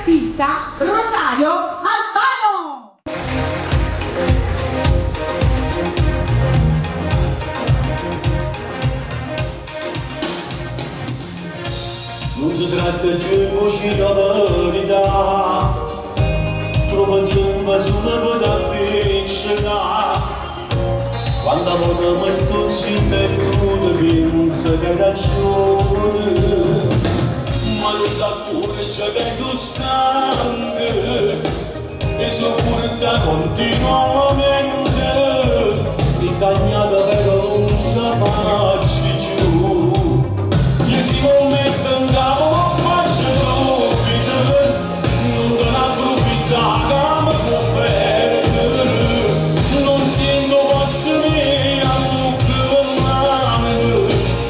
artista Rosario Albano. Non si tratta di voci la verità, troppo tempo sulla vita pescata. Quando ora mi sto zitto e tu pensi che ragione, ma non da pure c'è che sono stanco e sono pure continuamente. Si cagnata però non ci faccio giù, gli si mette in capo faccio subito, non te ne approfittare ma può perdere, non sento posto mio a mucche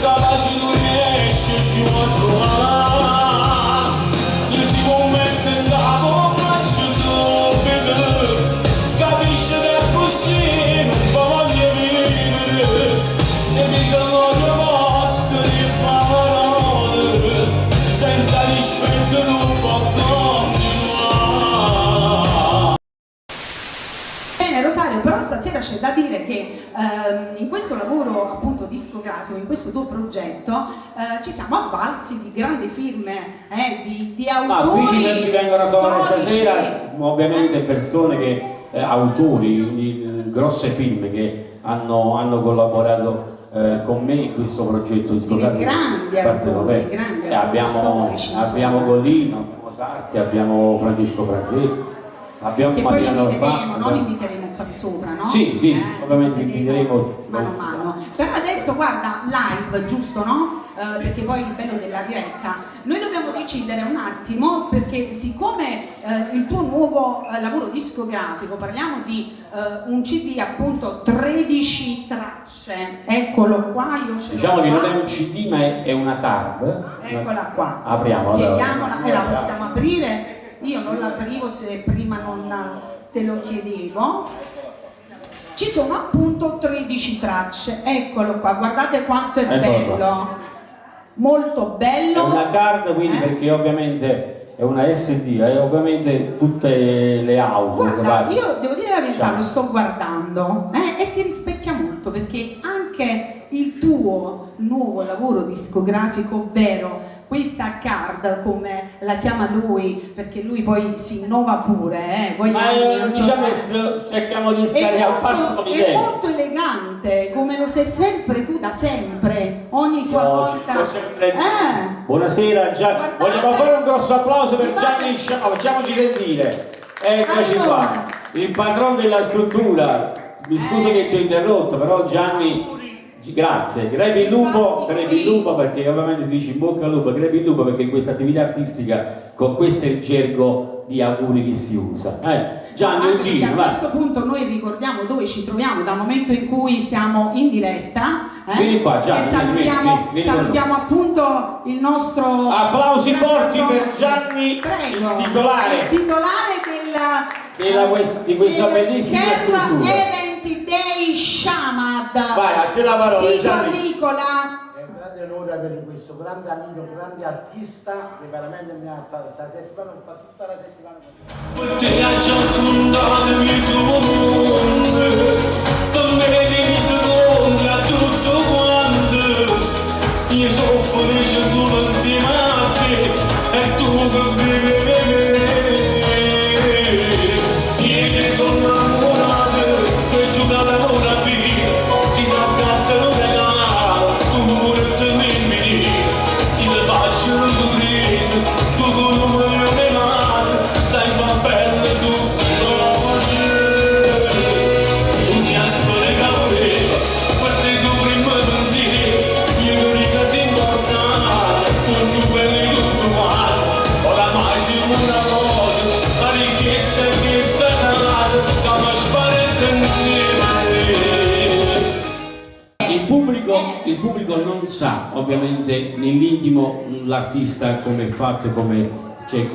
capace non riesce più a trovare, gli si mette in capo faccio subito, capisce che è così non voglio vivere e bisogna mostrare parole senza rispetto non può continuare. Bene Rosario, però stasera c'è da dire che in questo lavoro appunto discografico, in questo tuo progetto, ci siamo avvalsi di grandi firme, di Ma autori. qui ci vengono a trovare storici. stasera ovviamente persone che, autori di grosse firme che hanno collaborato con me in questo progetto discografico. grandi autori, grandi autori abbiamo storici, Gollino, abbiamo Sarti, abbiamo Francesco Franzetti, abbiamo Che poi Mariano inviteremo, Alfano. non inviteremo qua sopra, no? Sì, sì, ovviamente inviteremo mano a mano. Però adesso guarda, live, giusto, no? Perché poi il bello della diretta, noi dobbiamo decidere un attimo, perché siccome il tuo nuovo lavoro discografico, parliamo di un CD appunto 13 tracce, eccolo qua, io ce l'ho Diciamo che qua. non è un CD ma è una card. Eccola qua, Apriamola. spieghiamola, la possiamo aprire, io non l'aprivo se prima non te lo chiedevo. Ci sono appunto 13 tracce, eccolo qua, guardate quanto è Eccolo bello, molto bello. È una card quindi perché ovviamente è una SD, ovviamente tutte le auto che Guarda, vanno. io devo dire la verità, Ciao. lo sto guardando e ti rispecchia molto, perché anche il tuo nuovo lavoro discografico, ovvero questa card, come la chiama lui, perché lui poi si innova pure, poi Ma diciamo che cerchiamo di stare al passo con i è tempi. molto elegante, come lo sei sempre tu da sempre, ogni Io qualvolta. ci sto sempre- Buonasera Gianni, Guardate. vogliamo fare un grosso applauso per Guardate. Gianni Sciamo, facciamoci sentire. Eccoci Allora. qua, il padrone della struttura. Mi scuso che ti ho interrotto, però Gianni, grazie, crepi il lupo, perché ovviamente si dice in bocca al lupo, crepi il lupo perché in questa attività artistica con questo è il gergo di auguri che si usa. Gianni, un Anche perché giro, a vai. questo punto noi ricordiamo dove ci troviamo dal momento in cui siamo in diretta, Vieni qua, Gianni, e salutiamo, vieni con salutiamo appunto il nostro Applausi grande forti autore. per Gianni, Prego. il titolare. Il titolare di questa bellissima struttura. Event Day Shamad. Vai, a te la parola, Sito Gianni. agricola. È un grande onore avere questo grande amico, grande artista che veramente mi ha fatto questa settimana, ho fatto tutta la settimana. Te ha già fondato il mio mondo, per me devi secondi a tutto quanto, io sono felice solo insieme a te, e tu che vivi per me, io che sono innamorato, che gioca l'amore a vita, si raccattano regalo, tu pure te mi si le faccio un sorriso, tu con un milione di naso, sai fa bene tu, non si aspetta caporevo, per te su primo pensiero, io non rica si importa, tu giù belli tutto quanto, oramai siamo una cosa, la ricchezza è questa casa, che mi sparetta insieme a te. Il pubblico non sa ovviamente nell'intimo l'artista come è fatto, cioè,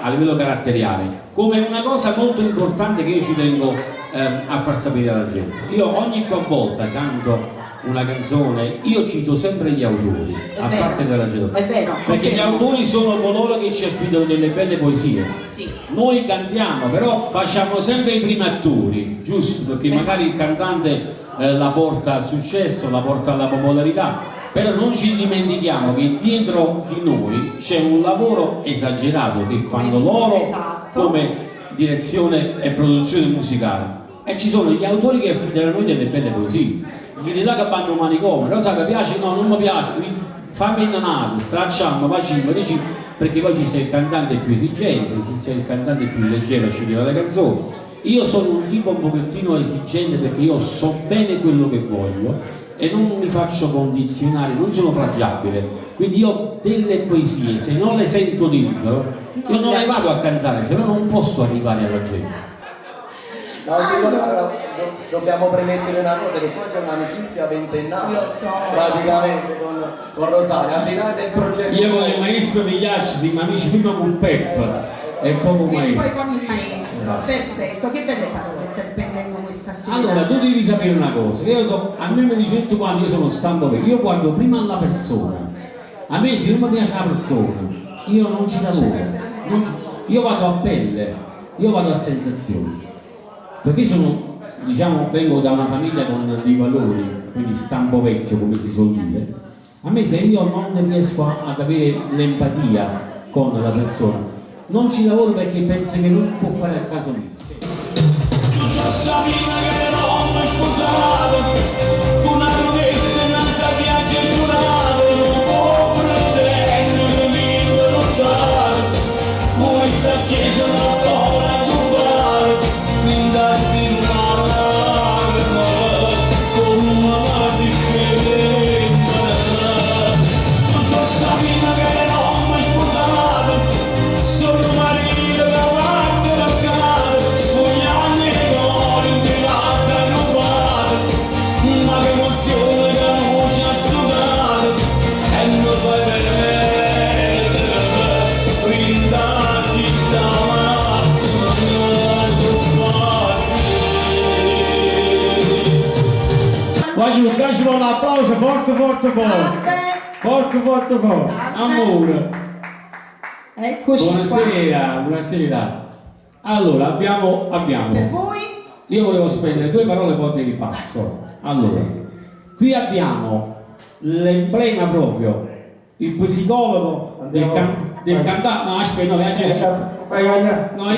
a livello caratteriale, come una cosa molto importante che io ci tengo a far sapere alla gente. Io ogni volta canto una canzone, io cito sempre gli autori, a vero, parte della Gedona. è vero, Perché gli confermo. autori sono coloro che ci affidano delle belle poesie. Sì. Noi cantiamo, però facciamo sempre i primi attori, giusto? Perché magari il cantante la porta al successo, la porta alla popolarità, però non ci dimentichiamo che dietro di noi c'è un lavoro esagerato che fanno loro Esatto. come direzione e produzione musicale. E ci sono gli autori che affidano a noi delle belle poesie. Gli di là che vanno manicomio, però sa che piace? No, non mi piace, quindi fammi innanare, stracciamo, facciamo, dici, perché poi ci sei il cantante più esigente, ci sei il cantante più leggero a scegliere le canzoni. Io sono un tipo un pochettino esigente perché io so bene quello che voglio e non mi faccio condizionare, non sono plagiabile, quindi io ho delle poesie, se non le sento dentro, io non le vado a cantare, se no non posso arrivare alla gente. No, allora, dobbiamo premettere una cosa, che poi c'è un'amicizia ventennale Io so, praticamente con Rosaria, al di là del progetto. Io con il maestro Migliacci siamo amici prima con Peppa e poi con E poi maestro. con il maestro, perfetto, che belle parole stai spendendo questa sera. Allora, tu devi sapere una cosa, che io so, a me mi dice tutto quanto, io sono stanco perché io guardo prima alla persona, a me se non mi piace la persona, io non ci lavoro, io vado a pelle, io vado a sensazioni, perché sono, diciamo, vengo da una famiglia con dei valori, quindi stampo vecchio come si suol dire, a me se io non riesco ad avere l'empatia con la persona, non ci lavoro perché penso che non può fare il caso mio. Tu già sapevi che non mi sposavo, una promessa innanzi a viaggio giurato, non può pretendere di lottare, questa chiesa non può rubare, linda stirare, come una si crede, tu già sapevi che non mi sposavo, sono marito davanti alla casa, spogliando i cuori di latte e rubate, ma che emozione che la voce ha studiato, e non fai vedere, brindati stamattina, Voglio un calcio, un applauso forte, forte, forte. Forte, forte, forte. Amore. Eccoci qua. Buonasera, buonasera. Allora, abbiamo. Per voi? Io volevo spendere due parole poi di ripasso. Allora, qui abbiamo l'emblema proprio, il psicologo del cantante. No, aspetta, no,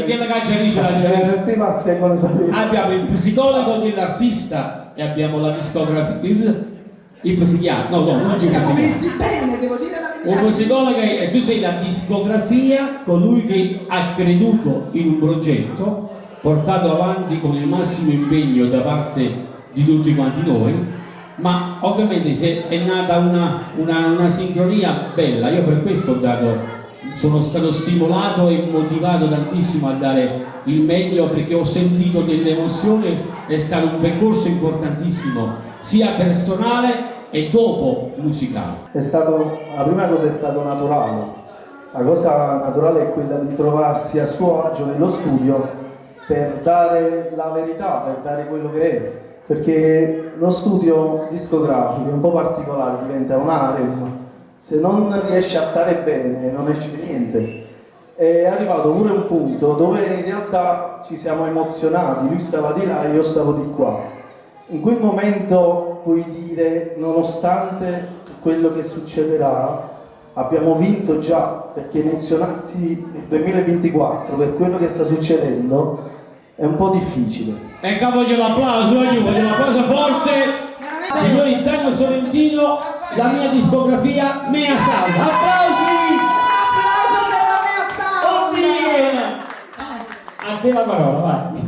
che la caccia dice la gente. Abbiamo il psicologo dell'artista e abbiamo la discografia. Il psichiatra, no, Siamo messi bene, devo dire la verità. un psicologo e tu sei la discografia, colui che ha creduto in un progetto portato avanti con il massimo impegno da parte di tutti quanti noi, ma ovviamente se è nata una sincronia bella, io per questo sono stato stimolato e motivato tantissimo a dare il meglio perché ho sentito delle emozioni, è stato un percorso importantissimo sia personale e dopo musicale. La prima cosa è stato naturale, la cosa naturale è quella di trovarsi a suo agio nello studio per dare la verità, per dare quello che è, perché lo studio discografico è un po' particolare, diventa un harem, se non riesci a stare bene non esce niente. È arrivato pure un punto dove in realtà ci siamo emozionati, lui stava di là e io stavo di qua. In quel momento puoi dire, nonostante quello che succederà, abbiamo vinto già, perché emozionarsi nel 2024 per quello che sta succedendo è un po' difficile. Ecco, voglio l'applauso, voglio l'applauso forte. Signori Tano Sorrentino, la mia discografia Mea Sound. Applausi! Applauso per la mia sound! A te la parola, vai.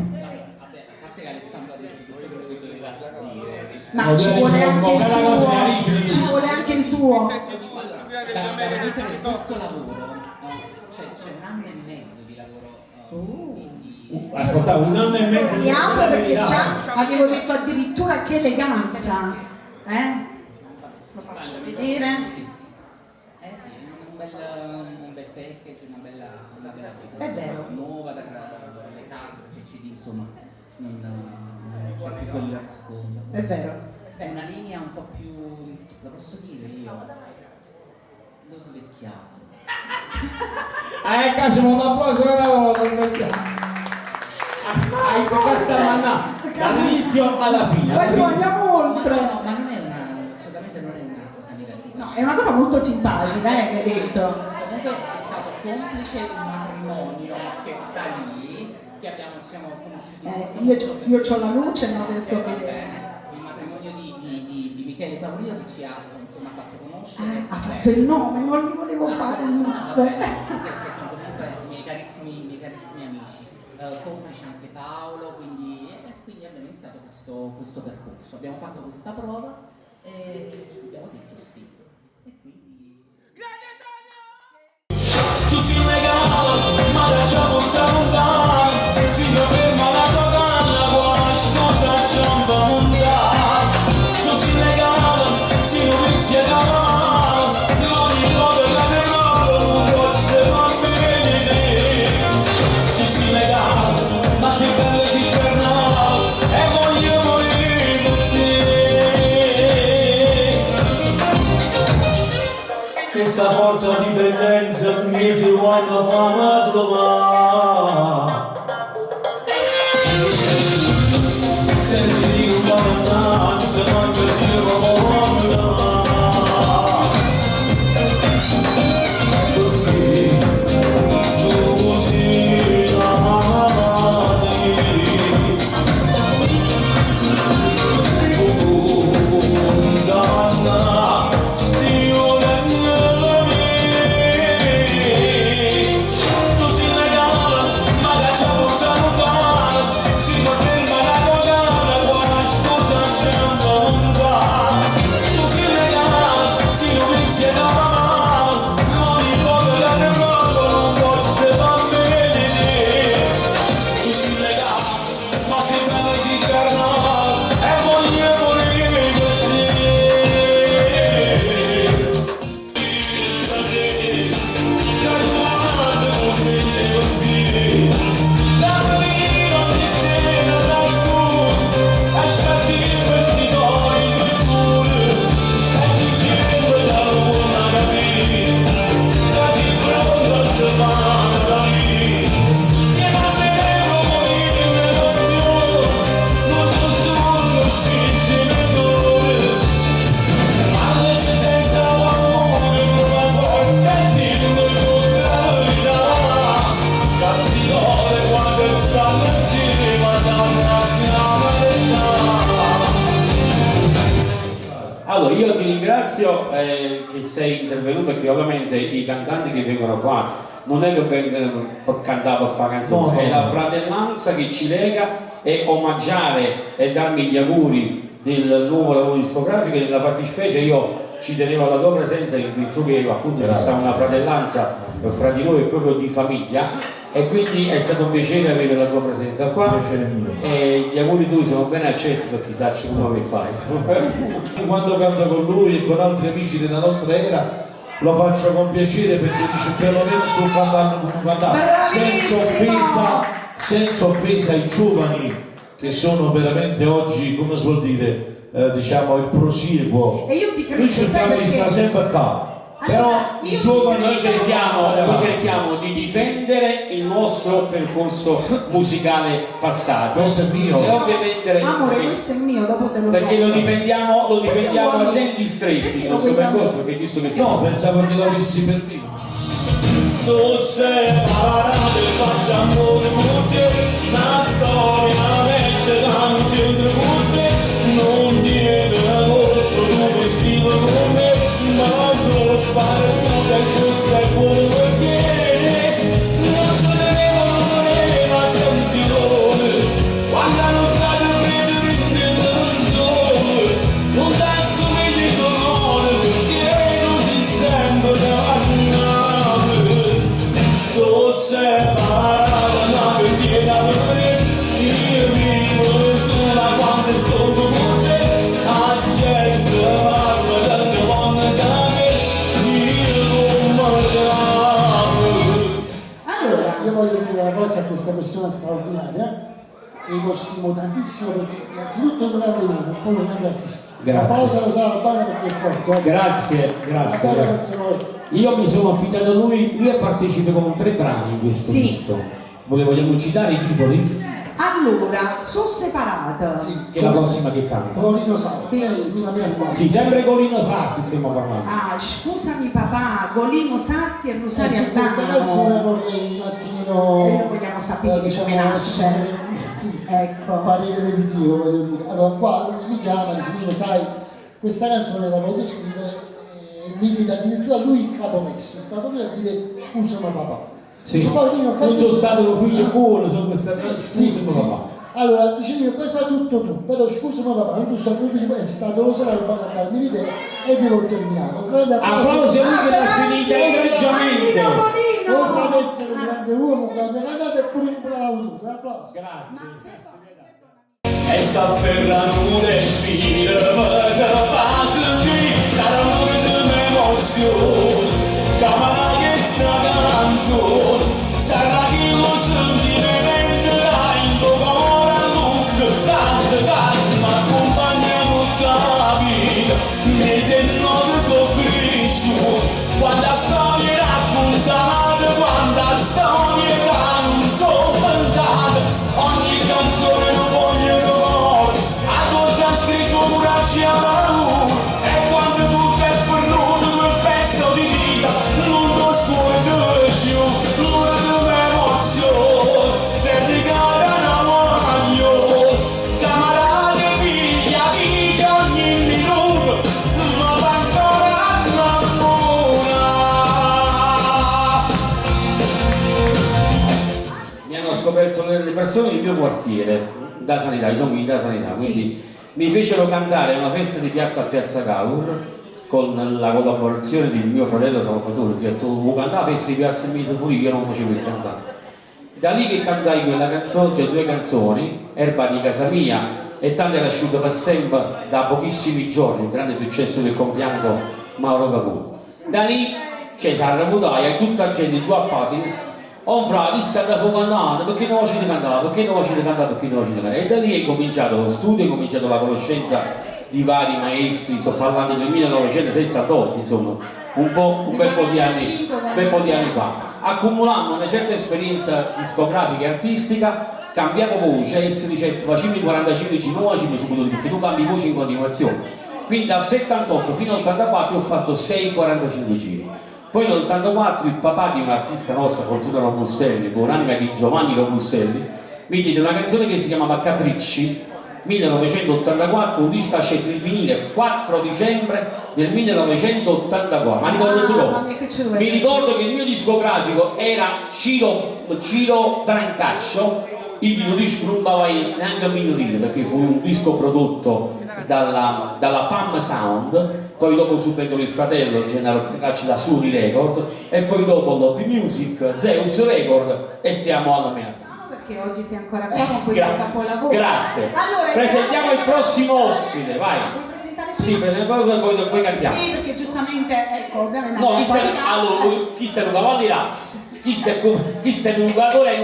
Ma ci vuole anche il bella cosa, tuo, Alice. ci vuole anche il tuo. Da rimettere questo lavoro, c'è un anno e mezzo di lavoro. Quindi... Ascolta, un anno e mezzo di Speriamo perché verità. già avevo detto addirittura che eleganza. Lo faccio vedere. Sì, un bel package, una bella cosa. È vero. Nuova per le carte, per i CD, insomma. non c'è più quello che sconda. È vero. È una linea un po' più, lo posso dire io, lo svecchiato. Cazzo, un applauso hai questa manna dall'inizio alla fine. Poi andiamo Ma oltre. no, ma non è assolutamente non è una cosa negativa. No, è una cosa molto simpatica, che hai detto. Comunque è stato complice il matrimonio che sta lì, che siamo conosciuti. Io ho la luce, non riesco a vabbè, vedere. il matrimonio di Michele Paolino che ci ha insomma fatto conoscere. Ha fatto il nome, non gli volevo fare il Vabbè, nome. perché sono comunque i miei carissimi amici. Complice anche Paolo, quindi abbiamo iniziato questo percorso. Abbiamo fatto questa prova e abbiamo detto sì. E quindi. Tu sei legale, ma lasciamo lontano, si ferma la tua canna, buona scusa, giamba montare. Tu sei legale, si non inizia da mano, non il modo che la terrore, non può essere va bene. Tu sei legale, ma sei bello e sei carnale, e voglio morire per te. Questa porta dipendenza mi si quando fa trovare senza dire una mannanza manca di roba perché sono così amati condanna stio Allora, io ti ringrazio che sei intervenuto, perché ovviamente i cantanti che vengono qua non è che vengono per cantare per fare canzoni, No, è no. la fratellanza che ci lega e omaggiare e darmi gli auguri del nuovo lavoro discografico. E nella fattispecie io ci tenevo alla tua presenza in virtù che appunto c'è stata una fratellanza fra di noi proprio di famiglia, e quindi è stato un piacere avere la tua presenza qua. Piacere mio. E gli auguri tuoi sono ben accetti per chissà uno che fai. Quando canto con lui e con altri amici della nostra era lo faccio con piacere, perché dice perlomeno sto cantando come cantare, senza offesa ai giovani che sono veramente oggi, come si vuol dire, diciamo il prosieguo. E io ti credo, Noi cerchiamo sai di perché? stare sempre accanto, però Allora, i io giovani Noi cerchiamo di difendere il nostro percorso musicale passato. Questo è mio. E ovviamente Amore, questo è mio, dopo te lo perché lo do. difendiamo a denti stretti Perché il lo nostro vogliamo? percorso, perché è giusto che sia. no, pensavo che l'avessi per me. So separate facciamo tutte una storia vecchia tanti tributi, non dire molto dove si come, ma solo sparare e tu sei buono perché non ce ne devono attenzione quando non cade prendere in canzone, non adesso mi dico no perché non si sembra so separata ma che tiene a morire, io vivo sola quando sto con te, la gente parla delle donne da me, io non mi Allora, Io voglio dire una cosa a questa persona straordinaria, e lo stimo tantissimo perché innanzitutto è un grande uomo e poi un grande artista. Grazie. La pausa lo sa Albano perché è forte. Grazie, Una bella grazie. canzone. Io mi sono affidato a lui partecipa con 3 brani in questo Sì. disco. Vogliamo citare i titoli? Allora, sono separate. Sì, Che è la prossima che canto. Colino Sarti, Benissimo. una mia sposa. Sì, sempre Colino Sarti stiamo parlando. Ah, scusami papà, Golino Sarti e Rosario Su questa canzone Albano. vorrei un attimino Noi vogliamo sapere come nasce. Ecco. parere meditivo, voglio dire. Allora qua mi chiama, dice Nino, sai, questa canzone la voglio scrivere, mi dice addirittura lui il capomesso, è stato lui a dire scusa ma papà. Sì. Dice, poi Nino, fai Non sono tutto. stato un figlio buono, sono questa Sì, scusa sì. papà. Allora, dice Nino, poi fai tutto tu, però scusa ma papà, non tu sto qui, è stato lo sarà a darmi l'idea e io l'ho terminato. Grande Applausi a lui che l'ha finita egregiamente. Oltre ad essere un grande uomo, un grande cantante, è pure un bravo tutto, applauso. Grazie. E sta ferrando le sfide, ma se la fase qui, sarà un emozione, camera che sta canzone, sarà che lo sentimento in tuo cuore look, tanto, ma accompagna tutta la vita, mi sento che sono cresciuto, quanta storia raccontata, quanta storia che non sono cantate, ogni canzone non voglio scritto curarci a mano e quando tu è perduto quel pezzo di vita non lo scordo più l'ora di un'emozione te regala una magno camarade figlia vita ogni minuto ma va ancora innamorata. Mi hanno scoperto le persone del mio quartiere, da sanità, io sono qui da sanità, quindi mi fecero cantare a una festa di piazza a Piazza Cavour con la collaborazione di mio fratello Salvatore, che ha detto vuoi cantare a festa di piazza e mi fuori, io non facevo il cantante. Da lì che cantai quella canzone, cioè 2 canzoni, Erba di casa mia e Tanto era asciutto per sempre da pochissimi giorni, un grande successo del compianto Mauro Capù. Da lì c'è Sarra Mutaia e tutta la gente giù a Pati. Oh frate, chi sta cantando? Perché non facete cantare? Perché non facete cantare? Perché non facete cantare? E da lì è cominciato lo studio, è cominciato la conoscenza di vari maestri, sto parlando del 1978, insomma, un bel po' di anni fa. Accumulammo una certa esperienza discografica e artistica, cambiavo voce, essere certo, facevo i 45 nuovi subito, perché tu cambi voce in continuazione. Quindi dal 78 fino all'84 ho fatto 6 45 giri. Poi nell'84 il papà di un artista nostro, Fortuna Robusselli, buonanima di Giovanni Robusselli, mi diede una canzone che si chiamava Capricci, 1984, un disco scetto il vinile 4 dicembre del 1984, ma ricordo tutto. Mi ricordo che il mio discografico era Ciro Brancaccio, il mio disco non dava neanche a minorile perché fu un disco prodotto dalla Pam Sound. Poi dopo subentrò il fratello Gennaro Brancacci da Suri Record e poi dopo Lottie Music, Zeus Record e siamo alla metà. Perché oggi sei ancora qua con questo capolavoro. Grazie. Allora, presentiamo il prossimo ospite, vai. Vuoi presentare Sì, prima? presentiamo e poi cantiamo. Sì, perché giustamente, ecco, ovviamente... No, chi sta in cavalli razzi? Chi sta in un giocatore?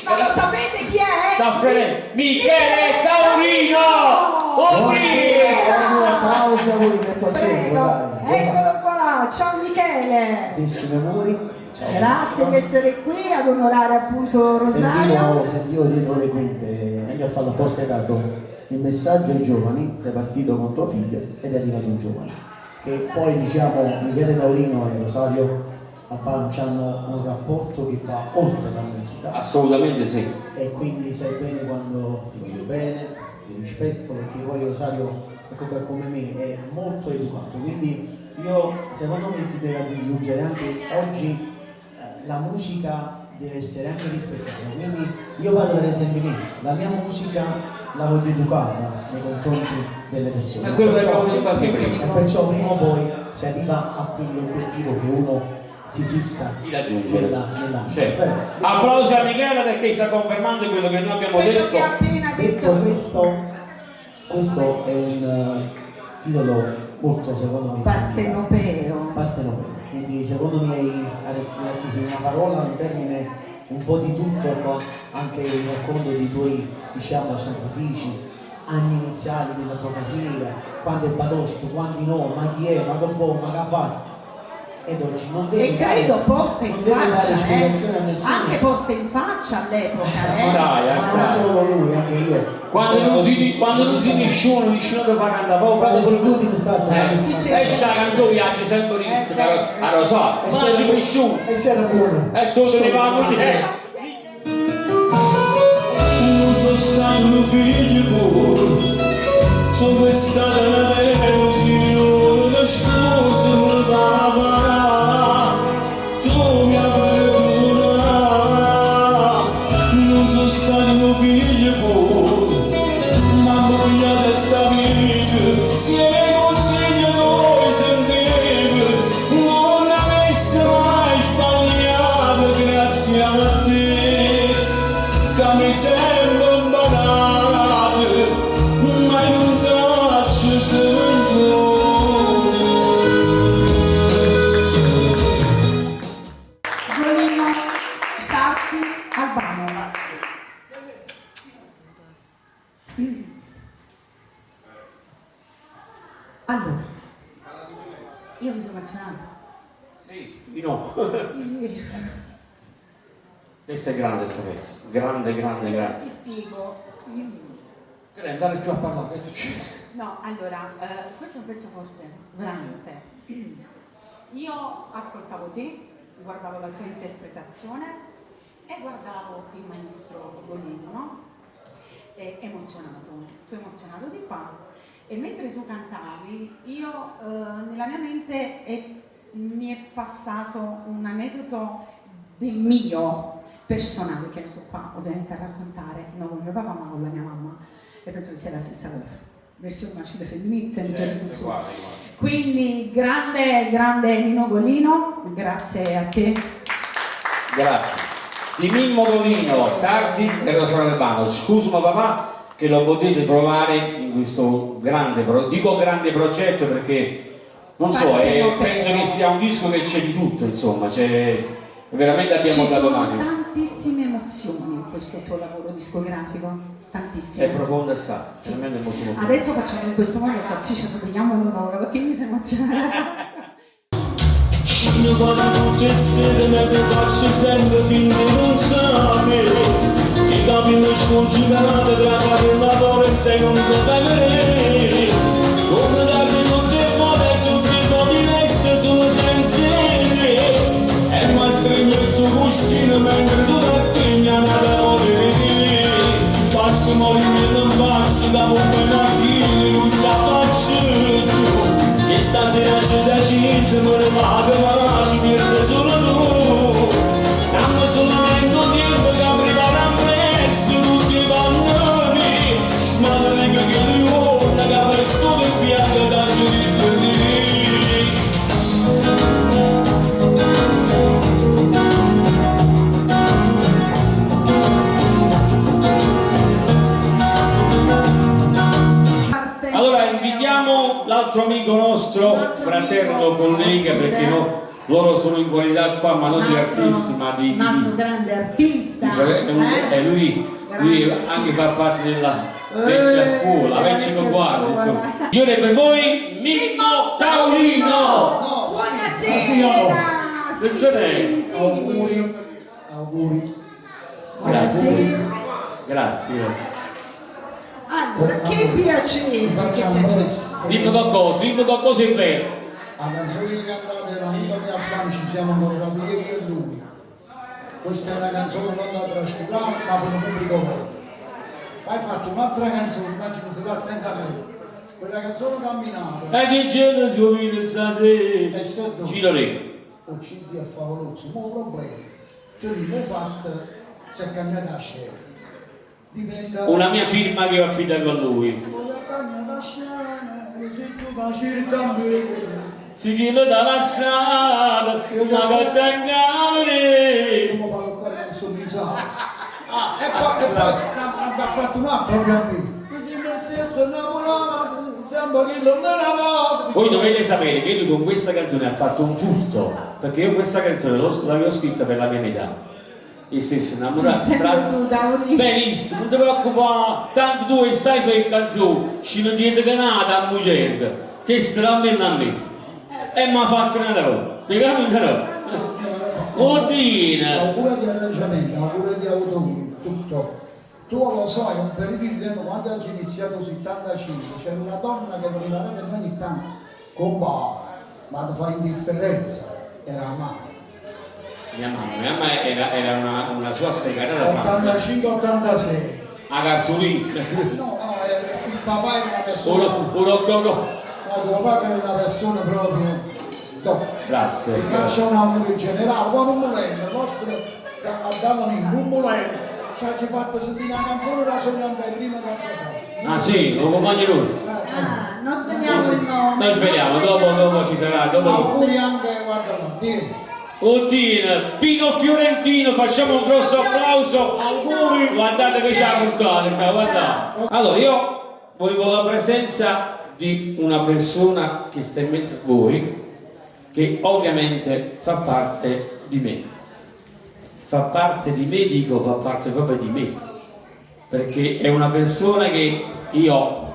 Ma lo sapete chi è? Sta frenendo Michele Taurino! Un applauso a voi che metto al centro, Prego, dai. eccolo qua, ciao Michele! Tantissimi auguri. Ciao. Grazie di essere qui ad onorare appunto Rosario. Sentivo dietro le quinte, meglio a farlo apposta, hai dato il messaggio ai giovani, sei partito con tuo figlio ed è arrivato un giovane. Che poi diciamo Michele Taurino e Rosario hanno un rapporto che va oltre la musica. Assolutamente sì. E quindi sai bene quando ti voglio bene, ti rispetto, perché poi Rosario, ecco, come me, è molto educato, quindi io secondo me si deve aggiungere anche oggi la musica deve essere anche rispettata, quindi io parlo per esempio di me, la mia musica la voglio educata nei confronti delle persone. È quello che abbiamo detto anche prima. E perciò prima o poi si arriva a quell'obiettivo che uno si fissa Di raggiungere. nella Certo. Applausi a Michele perché sta confermando quello che noi abbiamo Quello detto. che ha appena Detto detto. questo è un titolo molto, secondo me, Partenopeo. partenopeo. quindi secondo me hai una parola, un termine un po' di tutto, ecco, anche il racconto dei tuoi, diciamo, sacrifici, anni iniziali della tua carriera, quando è batosto, quando no, ma chi è, ma che può, ma che ha fatto. Ed oggi non devi E credo dare, porta in non devi dare faccia, spiegazioni a nessuno. anche porta in faccia all'epoca, Sai, Ma non solo lui, anche io. quando non si nessuno ti fa cantare Quando proprio si chiude in stato, esce la canzone piace sempre ritmo, ma lo so, e ma non ci se nessuno, e se era buono. sto se ne va a dire. Non sono stato un figlio buono, sono stata una delusione, scusami papà, tu mi hai perdonato. Non sono stato un figlio buono, ma moglie di sta vita, se ne consigli noi sentivi, non avessi mai sbagliato grazie a te, che mi sembra un banale, ma non faccio sentire. Giolino Sarti Albano. Allora, io mi sono emozionata. Sì, di no. Questo è grande questo pezzo, grande. Ti spiego. Che andare più a parlare, che è successo? No, allora, questo è un pezzo forte, veramente. Io ascoltavo te, guardavo la tua interpretazione e guardavo il maestro Golino, no? Tu emozionato di qua. E mentre tu cantavi, io nella mia mente mi è passato un aneddoto del mio personale, che sto qua ovviamente a raccontare, non con mio papà ma con la mia mamma, e penso che sia la stessa cosa, versione maschile e femminile, quindi grande Nino Golino, grazie a te. Grazie. Di Mimmo Golino, Sarti e Rosario Albano. Scusami papà che lo potete trovare in questo grande progetto perché non so, penso che sia un disco che c'è di tutto, insomma, veramente abbiamo dato Ci sono mano. tantissime emozioni in questo tuo lavoro discografico, tantissime. È profonda sta, veramente molto molto. Adesso facciamo in questo modo, cazzo, ci vediamo nuovo, perché mi sei emozionata. Io quasi tutte le sere me te faccio sempre finire non sapere, che capi mi scongiurate tra fare la porta e non lo fai vedere, come darmi tutte le volte e tutti i modi resta sono senza te, e mi stringe il suo cuscino mentre tu la stringi una parole, faccio morire non faccio da un bel archino, non ce la faccio più, che stasera ci deciso me ne vado ma ci pierde solo tu, dammi solamente tempo che arriverà presto tutti i bambini, smadre che li vuole che presto che piange da giudizio così. Allora invitiamo l'altro amico nostro, fratello, collega, perché loro sono in qualità qua, ma non di artisti, ma di un altro grande artista. e lui anche fa parte della vecchia scuola, vecchia uguale, insomma. Io per voi Mimmo Taurino! Buonasera! Sì. Auguri. Grazie. Grazie. Allora, che piacere! Facciamo questo. Dimmi qualcosa in vero. La canzone che cantate l'amico mio Albano ci siamo incontrati ieri e lui. Questa è una canzone non da trascurare ma per il pubblico vero. Hai fatto un'altra canzone, immagino se va attentamente. Quella canzone camminata. E che c'è suo video stasera? E se dove? Giro lì. O CD è favoloso, ma il problema. Tu l'hai fatto, si è cambiata la scena. Diventa... Una mia firma che ho affidato a lui. Si chiede da passare, una volta in cane. Come fa lo cuore del sorriso? E poi ha fatto un altro proprio a me. Così me stesso innamorato, siamo tempo che non era nato. Voi dovete sapere che lui con questa canzone ha fatto un furto, perché io questa canzone l'avevo scritta per la mia metà. E se si innamorati Sì, sempre tu, Dauri. benissimo, non ti preoccupare, tanto tu e sai fare canzone, ci non diete che nada a mujer, che stramena a me. E mi ha fatto una roba, spiegami una roba. Oddio! Auguri di arrangiamento, auguri di autore, tutto. Tu lo sai, un periodo di tempo quando ho iniziato il 75, c'era una donna che veniva da me ogni tanto, compa, ma ti fa indifferenza, era la mamma. Mia mamma era una sua sfegatata fan. 85-86. A cartolina. No, il papà era una persona. No, tuo padre era una persona proprio. No. Grazie. Ti faccio un augurio generale, poi non volendo, il nostro andavano in un volendo, ci ha fatto sentire una canzone da sognante prima che ci fa. Ah sì, lo compagno lui. Ah, non sveliamo il nome. Noi speriamo, dopo ci sarà. Auguri anche, guarda là, Dio. Oddio, Pino Fiorentino, facciamo un grosso applauso. Auguri. Guardate che ci ha portato, guardate. Allora, io volevo la presenza di una persona che sta in mezzo a voi, che ovviamente fa parte di me. Fa parte di me, dico, fa parte proprio di me. Perché è una persona che io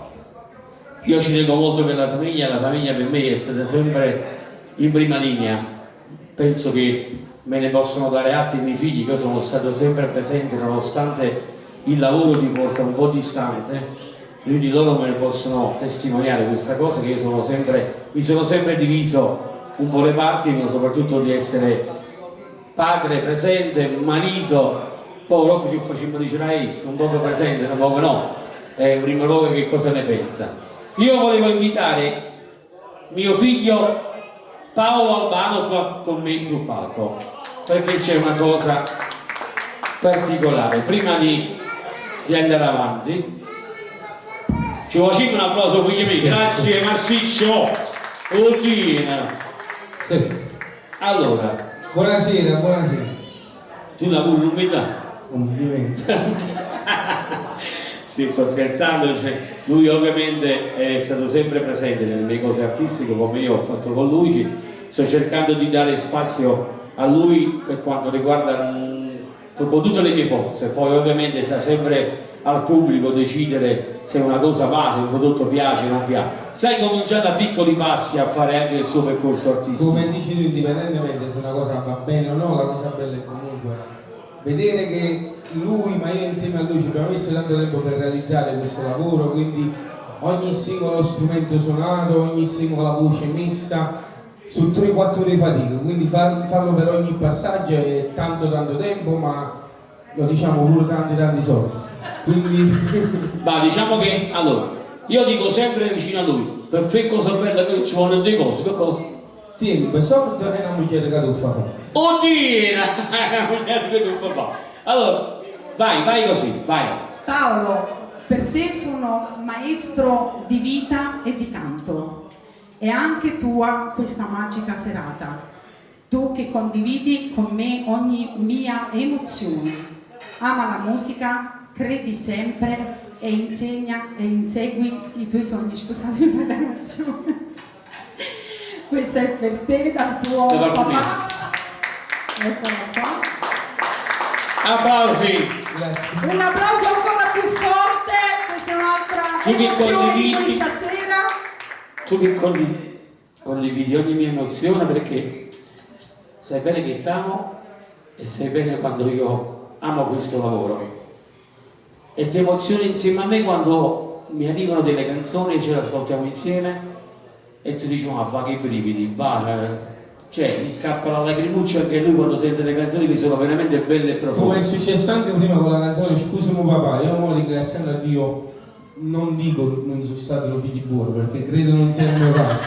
ci tengo molto per la famiglia per me è stata sempre in prima linea. Penso che me ne possono dare atti i miei figli, che io sono stato sempre presente nonostante il lavoro mi porta un po' distante, quindi loro me ne possono testimoniare questa cosa, che io mi sono sempre diviso un po' le parti, ma soprattutto di essere padre presente, marito, poi proprio ci facciamo dire un poco presente, un poco no, in primo luogo che cosa ne pensa. Io volevo invitare mio figlio Paolo Albano qua con me sul palco, perché c'è una cosa particolare. Prima di andare avanti, ci vuoi un applauso figlio mio? Grazie massiccio. Oddio. Sì. Allora, Buonasera. tu lavori non mi dà? Complimenti. Sì, sto scherzando, cioè, lui ovviamente è stato sempre presente nelle mie cose artistiche come io ho fatto con lui, sto cercando di dare spazio a lui per quanto riguarda con tutte le mie forze, poi ovviamente sta sempre al pubblico decidere se una cosa va, se un prodotto piace o non piace. Sai, cominciare da piccoli passi a fare anche il suo percorso artistico. Come dici tu, indipendentemente se una cosa va bene o no, la cosa bella è comunque vedere che lui, ma io insieme a lui ci abbiamo messo tanto tempo per realizzare questo lavoro, quindi ogni singolo strumento suonato, ogni singola voce messa su 3-4 ore di fatica, quindi farlo per ogni passaggio è tanto tempo, ma lo diciamo pure tanti soldi. Quindi Ma diciamo che allora io dico sempre vicino a lui, per fare cosa bella che ci vuole delle cose, che cosa? tieni, per solito è una moglie che tu fai. Oddio, una moglie che tu fai. Allora, vai così, vai. Paolo, per te sono maestro di vita e di canto. È anche tua questa magica serata. Tu che condividi con me ogni mia emozione. Ama la musica, credi sempre e insegui i tuoi sogni. Scusatemi per l'emozione. Questa è per te dal tuo papà. Eccola qua. Applausi. Grazie. Un applauso ancora più forte. Questa è un'altra Tu che emozione di condividi. questa sera. Tu che condividi ogni mia emozione, perché sai bene che t'amo e sai bene quando io amo questo lavoro e ti emozioni insieme a me quando mi arrivano delle canzoni e ce le ascoltiamo insieme e tu dici ma va che brividi, va, cioè gli scappa la lacrimuccia anche lui quando sente le canzoni che sono veramente belle e Come è profonde. successo anche prima con la canzone Scusami papà, io mo ringraziando a Dio non dico non sono stati i figli buoni perché credo non sia il mio caso,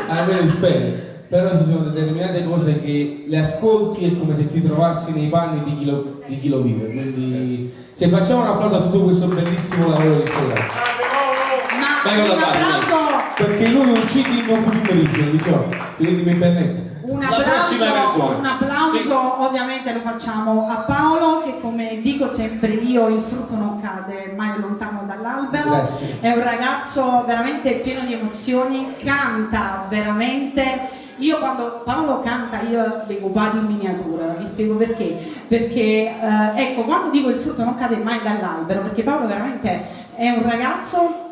almeno spero, però ci sono determinate cose che le ascolti è come se ti trovassi nei panni di chi lo vive, quindi se facciamo un applauso a tutto questo bellissimo lavoro di scuola, Ma Vai con un la pagina. applauso, perché lui è un CD non più pomeriggio, diciamo, quindi mi permette. un La prossima canzone. applauso Sì. ovviamente lo facciamo a Paolo, che come dico sempre io, il frutto non cade mai lontano dall'albero. Grazie. È un ragazzo veramente pieno di emozioni, canta veramente. Io quando Paolo canta io vedo Padi in miniatura, vi spiego perché. Perché ecco, quando dico il frutto non cade mai dall'albero, perché Paolo veramente è un ragazzo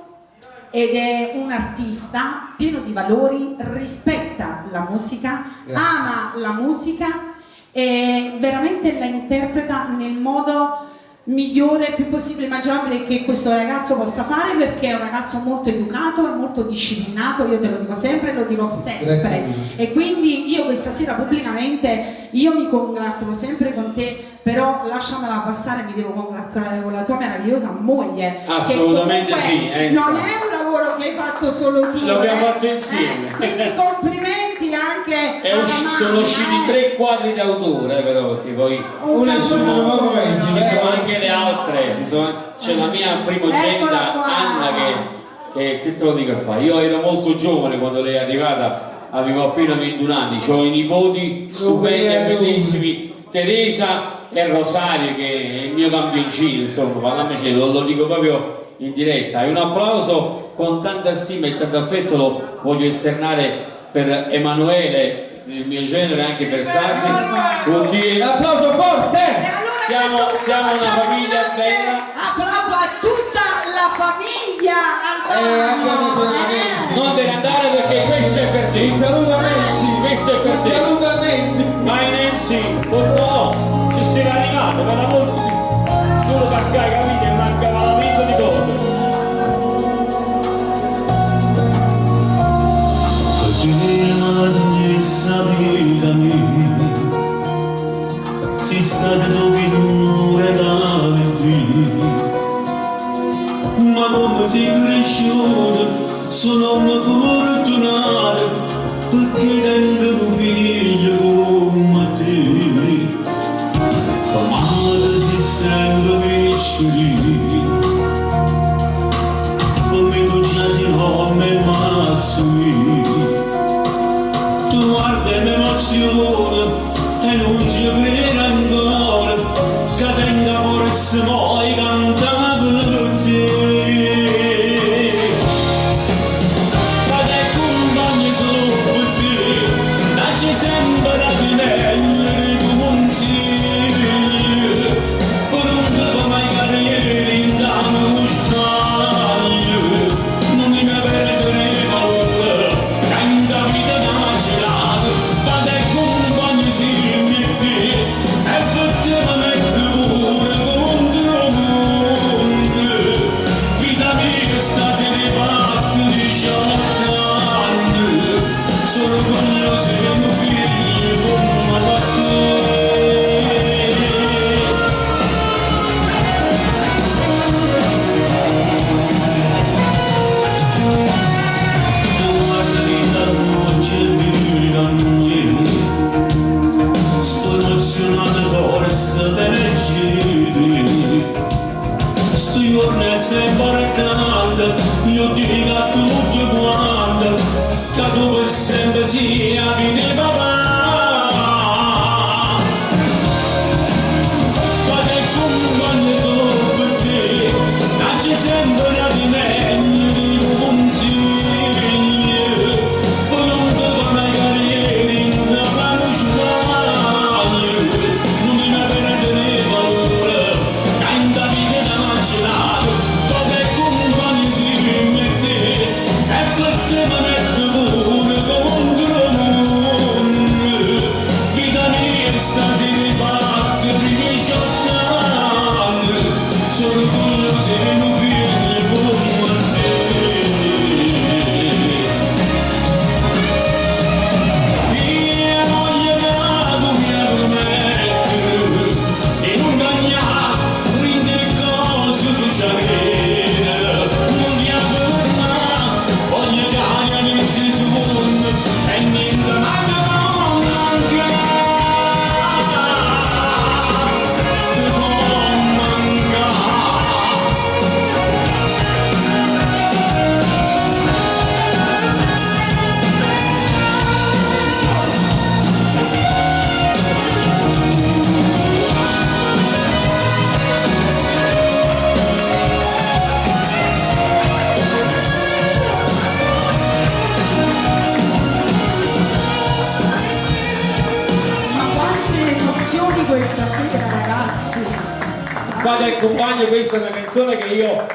ed è un artista pieno di valori, rispetta la musica, ama la musica e veramente la interpreta nel modo migliore, più possibile immaginabile che questo ragazzo possa fare, perché è un ragazzo molto educato e molto disciplinato, io te lo dico sempre e lo dirò sempre, e quindi io questa sera pubblicamente io mi congratulo sempre con te, però lasciamela passare, mi devo congratulare con la tua meravigliosa moglie. Assolutamente che sì, non è un lavoro che hai fatto solo tu, l'abbiamo fatto insieme. quindi complimenti anche sono usciti 3 quadri d'autore, però, perché poi una sono anche le altre, c'è la mia primogenita Anna che te lo dico a fare, io ero molto giovane quando lei è arrivata, avevo appena 21 anni, ho i nipoti stupendi e bellissimi, Teresa e Rosario che è il mio campioncino, insomma, parliamoci, lo dico proprio in diretta, e un applauso con tanta stima e tanto affetto lo voglio esternare per Emanuele, il mio genere, anche per Sasi. Un applauso forte! Siamo una famiglia bella. Applauso a tutta la famiglia! Non devi andare perché questo è per te. Saluta Nancy, questo è per te. Saluta Nancy. Vai Nancy, no, ci sei arrivato, per l'amor di Dio. Solo perché hai capito, è un accavallamento di cose. Si sta dove non regala qui, ma come sei cresciuto sono una fortunata perché tengo un figlio come te. La madre si sempre cresciuti come tu già si come massimi, tu guarda l'emozione e non ci vedo ancora, che tenga forza poi canta per te. Ma te compagni solo per te, dacci sempre la pinella che tu non sei, per un po' mai carriere in danno non sbaglio, non mi perdere paura, canta vita da macerato, ma te compagni si e per te mi metto pure con un emozioni questa sera, ragazzi. Qua del compagno, questa è una canzone che io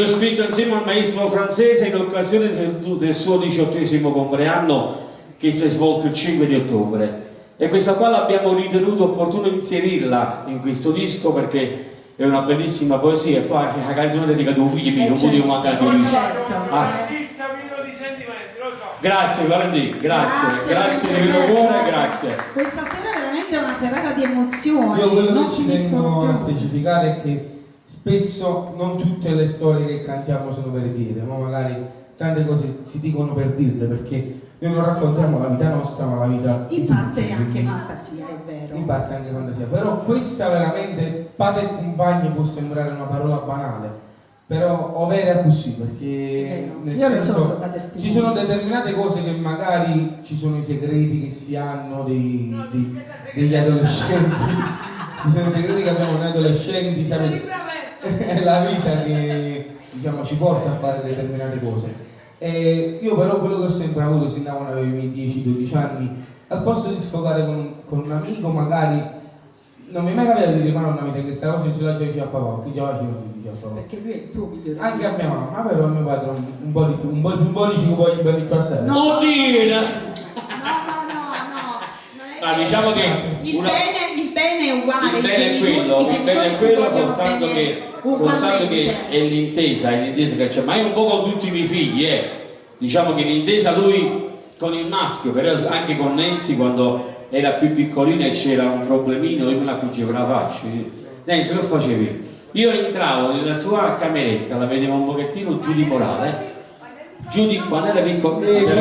ho scritto insieme al maestro francese in occasione del suo 18° compleanno che si è svolto il 5 di ottobre. E questa qua l'abbiamo ritenuto opportuno inserirla in questo disco perché è una bellissima poesia e poi la canzone dedicata a un figlio mio, non potevo mancare di lui. Chissà pieno di sentimenti, lo so. Grazie Valentino, grazie di vero cuore, grazie. Questa sera è veramente una serata di emozioni. Io quello non che ci finiscono tengo a più. specificare è che spesso non tutte le storie che cantiamo sono veritiere, ma magari tante cose si dicono per dirle, perché noi non raccontiamo la vita nostra, ma la vita In di parte tutti, è anche quindi- fantasia, è vero. in parte anche fantasia, però questa veramente padre e compagni può sembrare una parola banale, però o vera così, perché nel Io ne sono senso stata testimone. ci sono determinate cose che magari ci sono i segreti che si hanno degli adolescenti, ci sono i segreti che abbiamo noi adolescenti, sapete, è la vita che diciamo ci porta a fare determinate cose. E io però quello che ho sempre avuto sin da quando avevo i miei 10-12 anni, al posto di sfogare con un amico magari non mi è mai capitato di dire ma nonna mi questa cosa non ce la dice a papà, che già faceva tu a papà. Perché lui è il tuo migliore Anche a mia mamma, però a mio padre un po' di più, un po' di 5 poi per il passaggio. No, tira! No. Ma diciamo che Il bene è uguale. il bene è quello, soltanto che è l'intesa che c'è, ma è un po' con tutti i miei figli, diciamo che l'intesa lui con il maschio, però anche con Nancy quando era più piccolina e c'era un problemino, io me la cucivo la faccia. Nancy, che facevi? Io entravo nella sua cameretta, la vedevo un pochettino giù di morale, giù di quando era piccolina.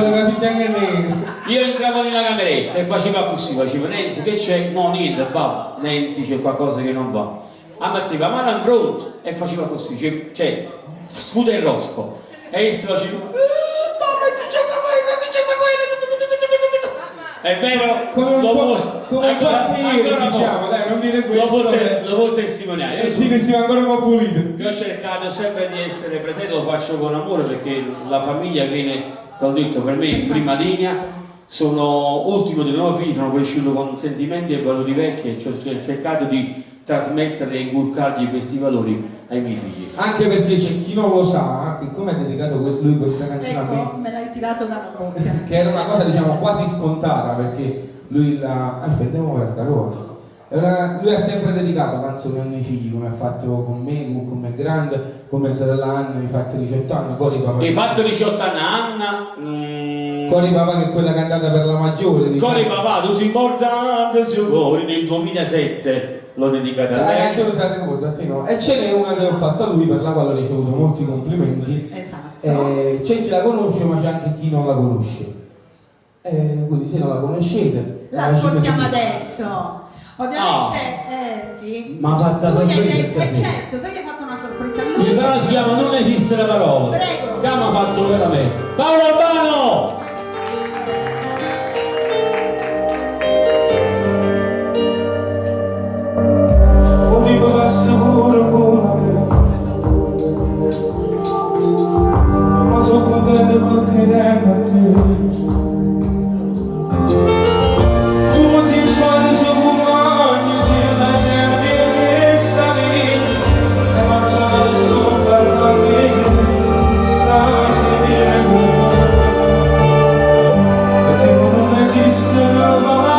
Io entravo nella cameretta e faceva così, facevo Nancy che c'è? No niente, va, Nancy c'è qualcosa che non va. Metteva la mano in fronte e faceva così, cioè sputa il rospo e io faceva mamma è successo questo, è vero, come un bambino, diciamo, dai, non dire questo. Lo può testimoniare. Sì, che si va ancora un po' pulito. Io ho cercato sempre di essere presente, lo faccio con amore perché la famiglia viene, l'ho detto, per me in prima linea. Sono ultimo dei 9 figli, sono cresciuto con sentimenti e valori vecchi e ho cercato di trasmettere e inculcargli questi valori ai miei figli. Anche perché c'è chi non lo sa, che come ha dedicato lui questa canzone a Ecco, me, me l'hai tirato dalla bocca. che era una cosa diciamo quasi scontata, perché lui la... aspettiamo per calore. Lui ha sempre dedicato canzoni ai miei figli, come ha fatto con me, con me grande, con mia sorella Anna, mi ha fatto 18 anni, Cori papà. Hai fatto 18 anni a Anna? Cori papà che è quella cantata per la maggiore. Diciamo. Cori papà, tu sei importante, suo cuore, nel 2007 l'ho dedicata a La lei. canzone se la ricordo, no? E ce n'è una che ho fatto a lui per la quale ho ricevuto molti complimenti. Esatto. C'è chi la conosce ma c'è anche chi non la conosce. Quindi se non la conoscete... La ascoltiamo adesso. Ovviamente, sì. Ma fatta tu gli hai sorpresa, detto, sì. certo, tu gli hai fatto una sorpresa a lui. Il brano si chiama Non esiste la parola. Prego. Che mi ha fatto veramente. Paolo Albano! Un tipo passa pure con me, ma sono contento perché tengo a te. Tu mi simpati su compagni, si la sempre questa vita, e faccio adesso per la vita, stai scrivendo, perché non esiste la parola.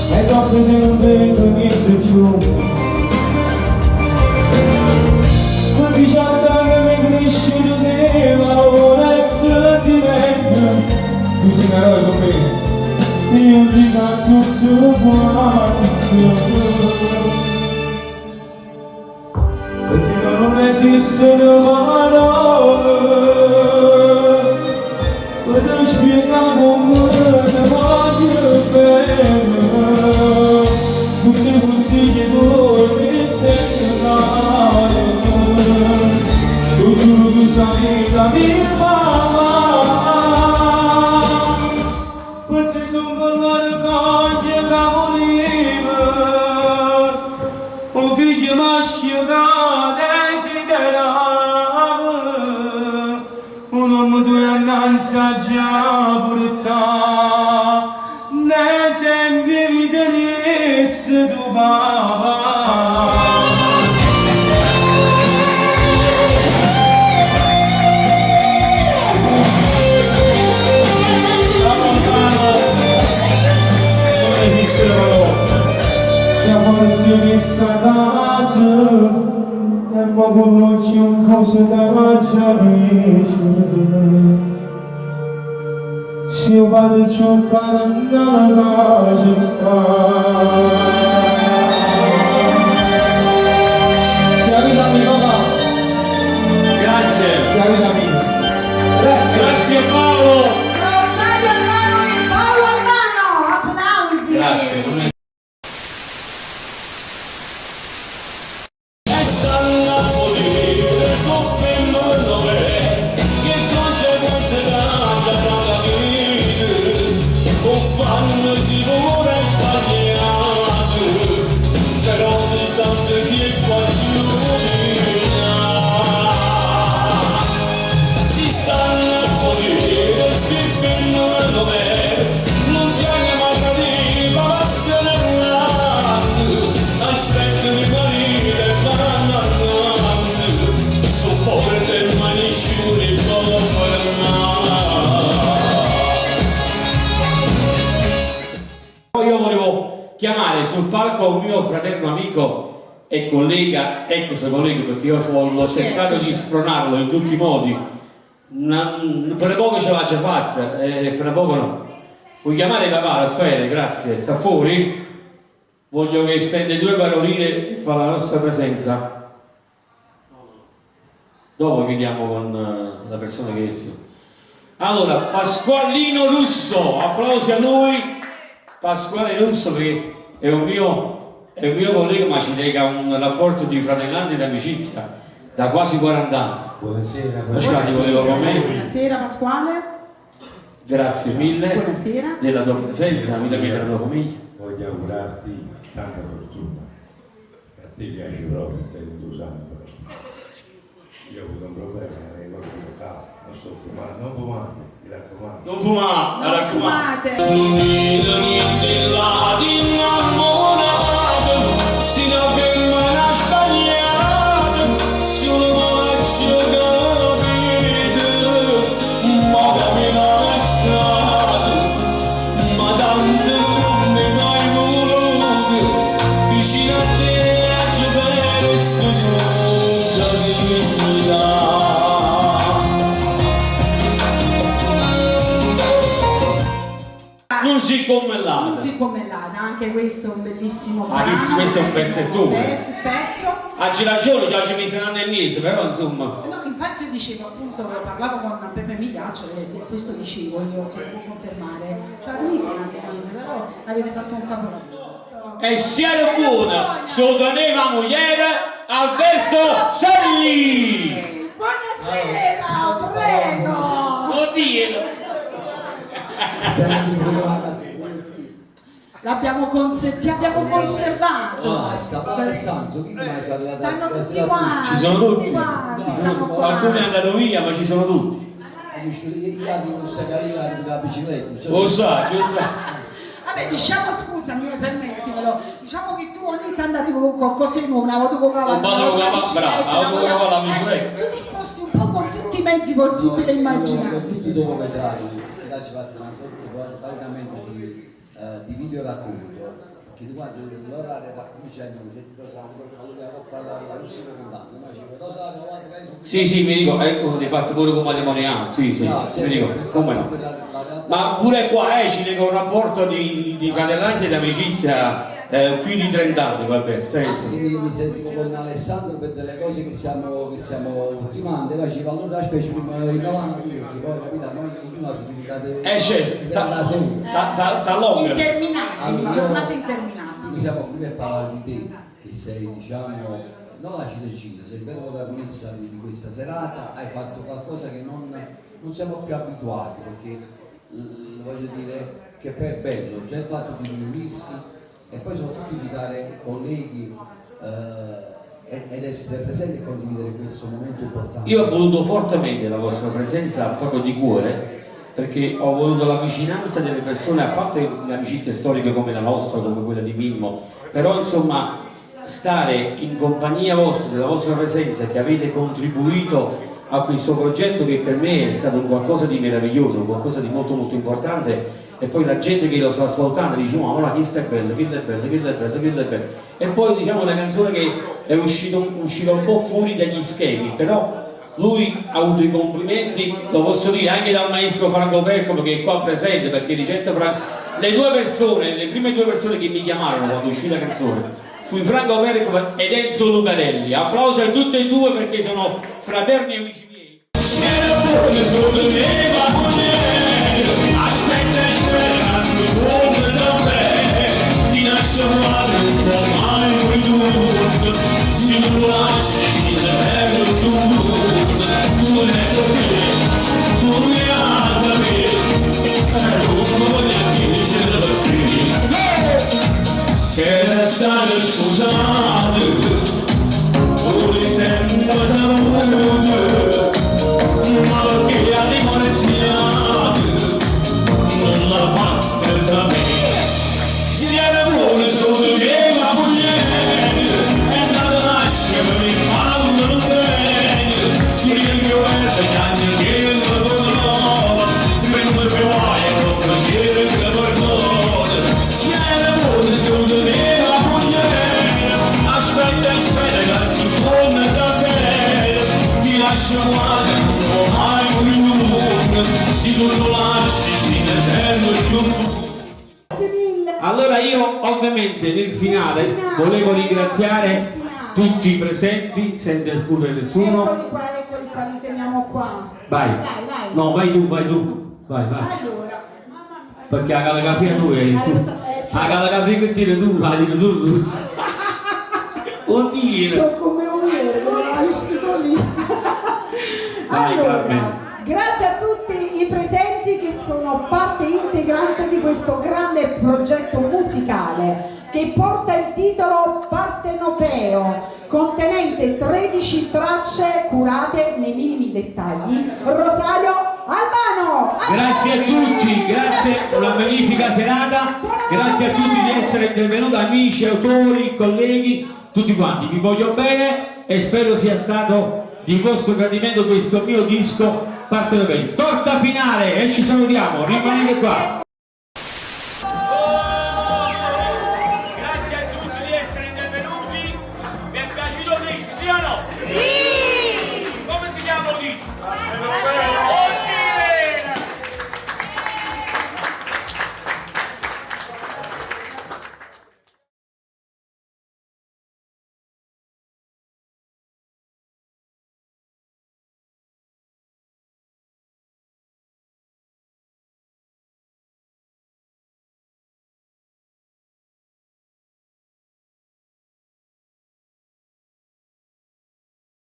E dopo che non vedo niente più, con 18 anni mi è cresciuto te, ma ora è sentimento. tu segnerai con me. Io dico a tutto quanto, perché non esistono parole per spiegare come voglio bene, tutti i consigli che ti dare, tu giuro tu sai la mia mamma, perché sono parlato con gli amoriva, un figlio maschio che desiderava, un uomo due annanzi già portato, ne sempre mi tenesse tu papà. Questa casa e quello che un cosa da già se io vado a giocare nella casa sta si abitami papà, Grazie. si abitami, grazie. Grazie Paolo. Rosario Albano e Paolo Albano, applausi. Grazie. Io volevo chiamare sul palco un mio fraterno amico e collega, ecco collega perché io ho cercato di spronarlo in tutti i modi, per poco ce l'ha già fatta, per poco no. Vuoi chiamare papà Raffaele? Grazie, sta fuori? Voglio che spende due paroline e fa la nostra presenza. Dopo chiediamo con la persona che è. Allora, Pasqualino Russo, applausi a lui. Pasquale Russo perché è un mio collega, ma ci lega un rapporto di fratellanza e di amicizia da quasi 40 anni. Buonasera. Pasquale, volevo con me. Buonasera Pasquale. Grazie mille. Buonasera. Della tua presenza, la vita mia e della tua famiglia. Voglio augurarti tanta fortuna. A te piace proprio il tuo sangue. Io ho avuto un problema, mi ricordo non sto fumando, non fumate, mi raccomando. Non fumate, mi raccomando. Non vedo niente là di innamorato, sino a che me l'ha sbagliato, solo faccio capire, ma che mi l'ha passato, ma tanto non mi mai voluto, vicino a te ci penso tutta dignità. Non si commellata. Tutti commellata, anche questo è un bellissimo Ah, questo è un pezzettone. pezzo. Ah, c'è ragione, già ci mise un anno e mezzo, però insomma. No, infatti io dicevo appunto, parlavo con Peppe Migliaccio e questo dicevo io, che può confermare, cioè non mi sembra che mese, però avete fatto un capolavoro. E siamo buona, sosteneva moglie Alberto Salli! Buonasera, prego! Oddio! L'abbiamo conservato. Stanno tutti quanti. Ci sono tutti. Stanno Qualcuno quanti. è andato via, ma ci sono tutti. Lo sa, ci sa. Vabbè, diciamo, scusami, permettimelo, diciamo che tu ogni tanto arrivi con qualcosa di nuovo, una volta con Un po' di la bicicletta. tu ti sposti un po' con tutti i mezzi possibili e immaginabili. Tutti i documentari, ci faccio una sorta praticamente di video racconto perché quando l'orario era cominciato lo sangue, volevo parlare la Russia cantante, ma dicevo, lo sangue, guarda che Sì, mi dico, ecco, hai fatto pure con matrimoniale, sì, no, mi dico, come no. Ma pure qua ci lega un rapporto di fratellanza e di amicizia più di 30 anni, vabbè. Anzi, mi sentivo con Alessandro per delle cose che stiamo ultimando, ma ci fanno una specie di rinnovando, perché poi capita, noi ognuno si dedicate sta longa. Interminabili, giornate interminabili. Diciamo, prima parlare di te, che sei, diciamo, non la Cinecittà, sei il vero protagonista di questa serata, hai fatto qualcosa che non siamo più abituati, perché voglio dire che poi è bello, già il fatto di riunirsi e poi soprattutto invitare colleghi ed essere presenti e condividere questo momento importante. Io ho voluto fortemente la vostra presenza proprio di cuore, perché ho voluto la vicinanza delle persone, a parte le amicizie storiche come la nostra, come quella di Mimmo, però insomma stare in compagnia vostra, della vostra presenza, che avete contribuito a questo progetto che per me è stato qualcosa di meraviglioso, qualcosa di molto molto importante, e poi la gente che lo sta ascoltando dice ma questo è bello, quello è bello, quello è bello, quello è bello, e poi diciamo una canzone che è uscita un po' fuori dagli schemi, però lui ha avuto i complimenti, lo posso dire, anche dal maestro Franco Percolo che è qua presente, perché le prime due persone che mi chiamarono quando uscì la canzone fu Franco Percolo ed Enzo Lucarelli. Applauso a tutti e due perché sono fraterni e amici miei. Allora io ovviamente nel finale volevo ringraziare tutti i presenti senza escludere nessuno. Eccoli qua, li segniamo qua. Vai. No, vai tu. Vai. Allora. Perché la calligrafia tu è la calligrafia che tira tu, la tira tu. Oddio. Sono come un vero, sono lì. Allora, grazie a tutti i presenti che sono parte integrante di questo grande progetto musicale che porta il titolo Partenopeo, contenente 13 tracce curate nei minimi dettagli. Rosario Albano! Grazie a tutti, grazie, una magnifica serata, grazie a tutti di essere intervenuti, amici, autori, colleghi, tutti quanti, vi voglio bene e spero sia stato di vostro gradimento questo mio disco Partenopeo. Torta finale e ci salutiamo, rimanete qua.